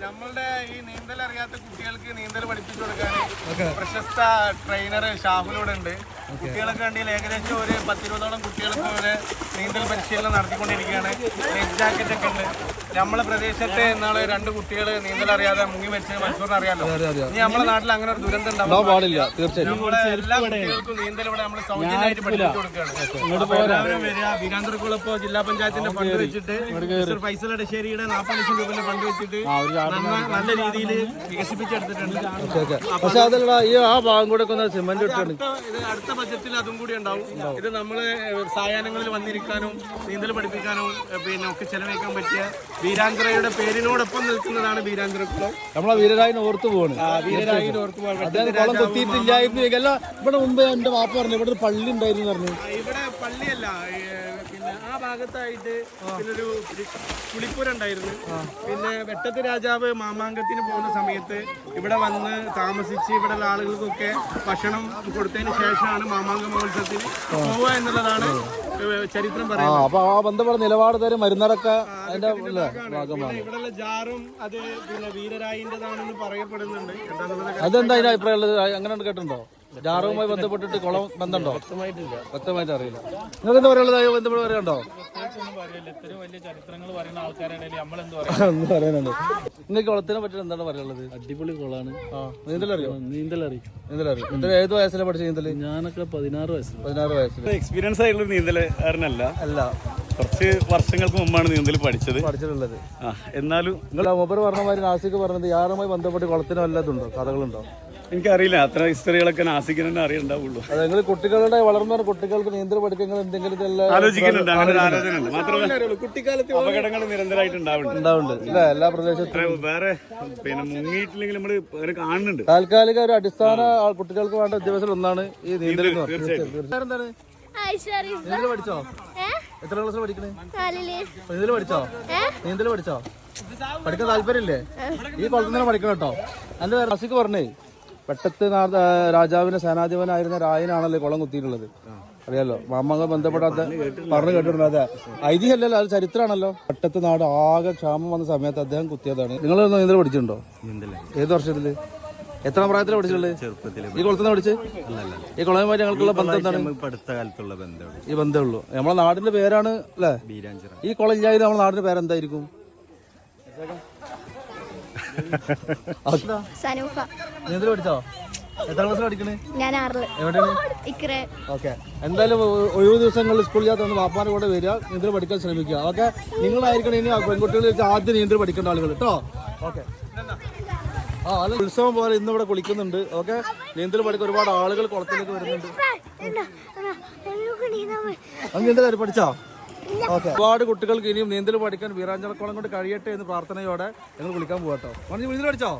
നമ്മളുടെ ഈ നീന്തൽ അറിയാത്ത കുട്ടികൾക്ക് നീന്തൽ പഠിപ്പിച്ചു കൊടുക്കാൻ പ്രശസ്ത ട്രെയിനർ ഷാഹുലൂടെ ഉണ്ട്. കുട്ടികളൊക്കെ വേണ്ടിയിൽ ഏകദേശം ഒരു 10-20ഓളം കുട്ടികൾക്ക് ഒരു നീന്തൽ പരിശീലനം നടത്തിക്കൊണ്ടിരിക്കുകയാണ്. ലൈഫ് ജാക്കറ്റ് ഒക്കെ ഉണ്ട്. നമ്മളെ പ്രദേശത്തെ ഇന്നാളെ 2 കുട്ടികൾ നീന്തൽ അറിയാതെ മുങ്ങി മരിച്ചത് മൻസൂറിന് അറിയാലോ. ഇനി നമ്മുടെ നാട്ടിൽ അങ്ങനെ ഒരു ദുരന്തം ഉണ്ടാവാൻ പാടില്ല. തീർച്ചയായും എല്ലാ കുട്ടികൾക്കും നീന്തൽ ഇവിടെ നമ്മൾ സൗജന്യമായിട്ട് പഠിപ്പിച്ചു കൊടുക്കുകയാണ്. എല്ലാവരും വരിക. വീരാന്തരക്കുളപ്പോ ജില്ലാ പഞ്ചായത്തിന്റെ ഫണ്ട് വെച്ചിട്ട് ഫൈസൽ അടശ്ശേരിയുടെ 40 ലക്ഷം രൂപ ഫണ്ട് വെച്ചിട്ട് നല്ല രീതിയിൽ വികസിപ്പിച്ചെടുത്തിട്ടുണ്ട്. പക്ഷെ അതല്ല ഈ ആ ഭാഗം കൂടെ സിമന്റ് അടുത്ത ബജറ്റിൽ അതും കൂടി ഉണ്ടാവും. ഇത് നമ്മള് സായാഹ്നങ്ങളിൽ വന്നിരിക്കാനും നീന്തൽ പഠിപ്പിക്കാനും പിന്നെ ഒക്കെ ചെലവഴിക്കാൻ പറ്റിയ വീരാഞ്ചിറയുടെ പേരിനോടൊപ്പം നിൽക്കുന്നതാണ് വീരാഞ്ചിറക്കുളം. നമ്മളെ വീരരായിന് ഓർത്തു പോവാണ്. വീരരായിന് ഓർത്തു കുളം കുത്തിയിട്ടില്ലായിരുന്നു. ഇവിടെ മുമ്പ് എന്റെ വാപ്പ പറഞ്ഞു ഇവിടെ ഒരു പള്ളി ഉണ്ടായിരുന്നു പറഞ്ഞു. ഇവിടെ പള്ളിയല്ല, പിന്നെ ആ ഭാഗത്തായിട്ട് പിന്നൊരു കുളിപ്പുര ഉണ്ടായിരുന്നു. പിന്നെ വെട്ടത്ത് രാജാവ് മാമാങ്കത്തിന് പോകുന്ന സമയത്ത് ഇവിടെ വന്ന് താമസിച്ച് ഇവിടെയുള്ള ആളുകൾക്കൊക്കെ ഭക്ഷണം കൊടുത്തതിന് ശേഷമാണ് മാമാങ്ക മഹോത്സവത്തിന് പോവുക എന്നുള്ളതാണ് ചരിത്രം പറയുന്നത്. അപ്പൊ ആ ബന്ധപ്പെട്ട നിലപാട് തരും മരുന്നടക്ക അതിന്റെ ഭാഗമാണ്. ഇവിടെയുള്ള ജാറും അത് പിന്നെ വീരരായിന്റേതാണെന്ന് പറയപ്പെടുന്നുണ്ട്. അതെന്താ അതിന്റെ അഭിപ്രായം ഉള്ളത്? അങ്ങനെ കേട്ടിട്ടുണ്ടോ? ജാറുമായി ബന്ധപ്പെട്ടിട്ട് കുളം ബന്ധമുണ്ടോ? വ്യക്തമായിട്ട് അറിയില്ല. നിങ്ങൾക്ക് എന്താ പറയുള്ളത്? ബന്ധപ്പെട്ട് പറയണ്ടോ? എന്ന് പറയാനുണ്ട്. നിങ്ങൾക്ക് കുളത്തിനെ പറ്റി എന്താണ് പറയാനുള്ളത്? അടിപൊളി കുളമാണ്. നീന്തലറിയോ? നീന്തലറിയും. ഏത് വയസ്സിലാണ് പഠിച്ച നീന്തൽ? ഞാനൊക്കെ 16 വയസ്സിൽ. 16 വയസ്സിൽ. എക്സ്പീരിയൻസ് ആയിട്ടുള്ള നീന്തലുകാരനല്ല. കുറച്ച് വർഷങ്ങൾക്ക് മുമ്പാണ് നീന്തൽ പഠിച്ചിട്ടുള്ളത്. എന്നാലും നിങ്ങൾ മൂപ്പർ പറഞ്ഞ മാതിരി നാസിക്ക് പറഞ്ഞത് യാറുമായി ബന്ധപ്പെട്ട് കുളത്തിന് വല്ലതുണ്ടോ? കഥകളുണ്ടോ? എനിക്കറിയില്ല. അത്ര ഹിസ്റ്ററികളൊക്കെ നാസിക്കിന് തന്നെ അറിയണ്ടാവുള്ളൂ. അത് നിങ്ങൾ കുട്ടികളുടെ വളർന്നു കുട്ടികൾക്ക് നീന്തൽ പഠിക്കാൻ എന്തെങ്കിലും ആലോചിക്കുന്നുണ്ട്. അങ്ങനെ ഒരു ആലോചന ഉണ്ട്. മാത്രമല്ല കുട്ടിക്കാലത്ത് അപകടങ്ങൾ നിരന്തരമായിട്ട് ഉണ്ടാവുന്നുണ്ട്. എല്ലാ പ്രദേശത്തും വേറെ പിന്നെ മുങ്ങിയിട്ടില്ലെങ്കിൽ നമ്മൾ കാണുന്നുണ്ട്. താൽക്കാലിക ഒരു അടിസ്ഥാന കുട്ടികൾക്ക് വേണ്ട വിദ്യാഭ്യാസം ഒന്നാണ് ഈ നീന്തൽ. എന്താണ് നീന്തൽ പഠിച്ചോ? എത്ര ക്ലാസ്സിൽ പഠിക്കണേ? നീന്തൽ പഠിച്ചോ? പഠിക്കാൻ താല്പര്യമില്ലേ? ഈ കുളത്തിൽ തന്നെ പഠിക്കണം കേട്ടോ. എന്റെ പേര് നാസിക്ക് പറഞ്ഞേ, പെട്ടത്ത് രാജാവിന്റെ സേനാധിപനായിരുന്ന രായനാണല്ലോ കുളം കുത്തിയിട്ടുള്ളത്. അറിയാലോ, മാമങ്ങൾ ബന്ധപ്പെടാത്ത പറഞ്ഞു കേട്ടിട്ടുണ്ട്. അതെ, ഐതിഹ്യമല്ലല്ലോ, അത് ചരിത്രമാണല്ലോ. പെട്ടത്ത് നാട് ആകെ ക്ഷാമം വന്ന സമയത്ത് അദ്ദേഹം കുത്തിയതാണ്. നിങ്ങൾ നീന്തൽ പഠിച്ചിട്ടുണ്ടോ? ഏത് വർഷത്തില്? എത്ര പ്രായത്തിലാണ് പഠിച്ചിട്ടുള്ളത്? ഈ കുളത്തിൽ നിന്ന് പഠിച്ച്? ഈ കുളവുമായി ഞങ്ങൾക്കുള്ള ബന്ധം എന്താണ്? ഈ ബന്ധമുള്ളൂ. നമ്മളെ നാടിന്റെ പേരാണ് അല്ലേ ഈ കുളം ഇല്ലാതെ നമ്മളെ നാടിന്റെ പേരെന്തായിരിക്കും? നീന്തൽ പഠിച്ചോ? എത്ര ക്ലാസ്സിൽ പഠിക്കണേ? എവിടെയാണ്? ഓക്കെ, എന്തായാലും ഒഴിവ് ദിവസങ്ങളിൽ സ്കൂളിൽ ഒന്ന് വാപ്പാന്റെ കൂടെ വരിക, നീന്തൽ പഠിക്കാൻ ശ്രമിക്കുക. ഓക്കെ, നിങ്ങളായിരിക്കണം ഇനി പെൺകുട്ടികളിൽ ആദ്യം നീന്തൽ പഠിക്കേണ്ട ആളുകൾ കേട്ടോ. ഓക്കെ, അത് ഉത്സവം പോലെ ഇന്ന് ഇവിടെ കുളിക്കുന്നുണ്ട്. ഓക്കെ, നീന്തൽ പഠിക്കാൻ ഒരുപാട് ആളുകൾ കുളത്തിലേക്ക് വരുന്നുണ്ട്. നീന്തൽ പഠിച്ചോ? ഓക്കെ, ഒരുപാട് കുട്ടികൾക്ക് ഇനിയും നീന്തൽ പഠിക്കാൻ വീരാഞ്ചിറക്കുളം കൊണ്ട് കഴിയട്ടെ എന്ന് പ്രാർത്ഥനയോടെ ഞങ്ങൾ കുളിക്കാൻ പോകട്ടോ. നീന്തൽ പഠിച്ചോ?